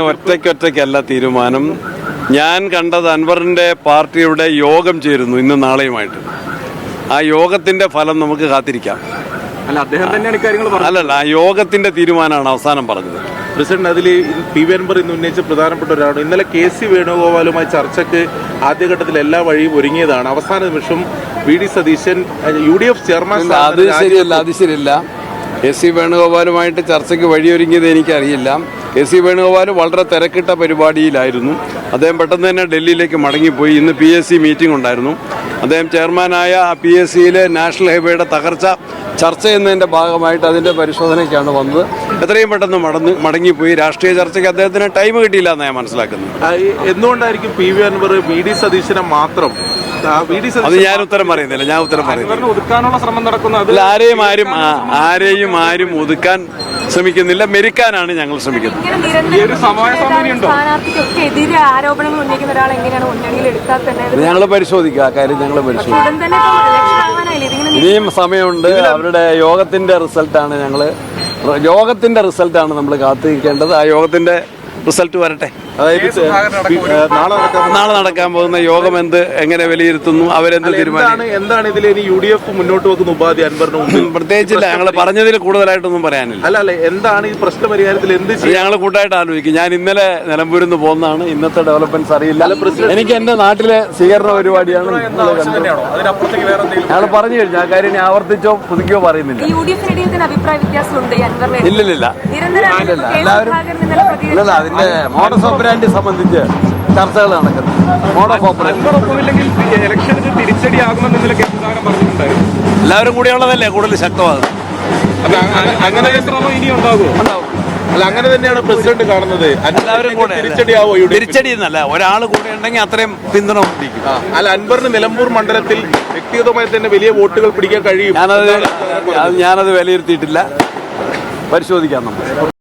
ഒറ്റയ്ക്കൊറ്റയ്ക്കല്ല തീരുമാനം. ഞാൻ കണ്ടത് അൻവറിൻ്റെ പാർട്ടിയുടെ യോഗം ചേരുന്നു ഇന്ന് നാളെയുമായിട്ട്. ആ യോഗത്തിൻ്റെ ഫലം നമുക്ക് കാത്തിരിക്കാം. അല്ലല്ല, ആ യോഗത്തിൻ്റെ തീരുമാനമാണ് അവസാനം പറഞ്ഞത്. പ്രസിഡന്റ്, അതിൽ പി വി അൻവർ ഇന്ന് ഉന്നയിച്ച പ്രധാനപ്പെട്ട ഒരാളാണ്. ഇന്നലെ കെ സി വേണുഗോപാലുമായി ചർച്ചയ്ക്ക് ആദ്യഘട്ടത്തിൽ എല്ലാ വഴിയും ഒരുങ്ങിയതാണ്. അവസാന നിമിഷം വി ഡി സതീശൻ UDF ചെയർമാൻ അത് ശരിയല്ല. കെ സി വേണുഗോപാലുമായിട്ട് ചർച്ചയ്ക്ക് വഴിയൊരുങ്ങിയത് എനിക്കറിയില്ല. കെ സി വേണുഗോപാൽ വളരെ തിരക്കിട്ട പരിപാടിയിലായിരുന്നു. അദ്ദേഹം പെട്ടെന്ന് തന്നെ ഡൽഹിയിലേക്ക് മടങ്ങിപ്പോയി. ഇന്ന് PSC മീറ്റിംഗ് ഉണ്ടായിരുന്നു. അദ്ദേഹം ചെയർമാനായ PSCയിലെ നാഷണൽ ഹൈവേയുടെ തകർച്ച ചർച്ച ചെയ്യുന്നതിൻ്റെ ഭാഗമായിട്ട് അതിൻ്റെ പരിശോധനയ്ക്കാണ് വന്നത്. എത്രയും പെട്ടെന്ന് മടങ്ങിപ്പോയി. രാഷ്ട്രീയ ചർച്ചയ്ക്ക് അദ്ദേഹത്തിന് ടൈം കിട്ടിയില്ല എന്നാണ് ഞാൻ മനസ്സിലാക്കുന്നത്. എന്തുകൊണ്ടായിരിക്കും P V Anvar V D സതീശനെ മാത്രം അത് ഞാൻ ഉത്തരം പറയുന്നില്ല. ഒതുക്കാനുള്ള ശ്രമം നടക്കുന്നത് ആരെയും ഒതുക്കാൻ ശ്രമിക്കുന്നില്ല, മെരുക്കാനാണ് ഞങ്ങൾ ശ്രമിക്കുന്നത്. ഞങ്ങൾ പരിശോധിക്കുക, ആ കാര്യം ഞങ്ങൾ പരിശോധിക്കും. ഇനിയും സമയമുണ്ട്. അവരുടെ യോഗത്തിന്റെ റിസൾട്ടാണ് നമ്മൾ കാത്തിരിക്കേണ്ടത്. ആ യോഗത്തിന്റെ റിസൾട്ട് വരട്ടെ. അതായത് നാളെ നടക്കാൻ പോകുന്ന യോഗം എങ്ങനെ വിലയിരുത്തുന്നു, അവരെന്ത് തീരുമാനം, എന്താണ് ഇതിൽ UDF മുന്നോട്ട് വെക്കുന്ന ഉപാധി അൻവറിന് പ്രത്യേകിച്ചില്ല. ഞങ്ങൾ പറഞ്ഞതിൽ കൂടുതലായിട്ടൊന്നും പറയാനില്ല. അല്ല, എന്താണ് ഈ പ്രശ്ന പരിഹാരത്തിൽ ഞങ്ങൾ കൂട്ടായിട്ട് ആലോചിക്കും. ഞാൻ ഇന്നലെ നിലമ്പൂരിൽ നിന്ന് പോകുന്നതാണ്. ഇന്നത്തെ ഡെവലപ്മെന്റ്സ് അറിയില്ല. എനിക്ക് എന്റെ നാട്ടിലെ സ്വീകരണ പരിപാടിയാണ്. ഞങ്ങൾ പറഞ്ഞു കഴിഞ്ഞു. ആ കാര്യം ആവർത്തിച്ചോ പുതുക്കിയോ പറയുന്നില്ല. ഇല്ലില്ല. അതിന്റെ മോഡസ് ഓപ്പറാൻഡി സംബന്ധിച്ച് ചർച്ചകൾ നടക്കുന്നു. എല്ലാവരും കൂടിയുള്ളതല്ലേ കൂടുതൽ ശക്തമാകും. അങ്ങനെ തന്നെയാണ് പ്രസിഡന്റ് കാണുന്നത്. എല്ലാവരും കൂടെ തിരിച്ചടി എന്നല്ല, ഒരാൾ കൂടെ ഉണ്ടെങ്കിൽ അത്രയും പിന്തുണ പിടിക്കും. അല്ല, അൻവറിന് നിലമ്പൂർ മണ്ഡലത്തിൽ വ്യക്തിഗതമായി തന്നെ വലിയ വോട്ടുകൾ പിടിക്കാൻ കഴിയും. ഞാനത് വിലയിരുത്തിയിട്ടില്ല. പരിശോധിക്കാം നമ്മൾ.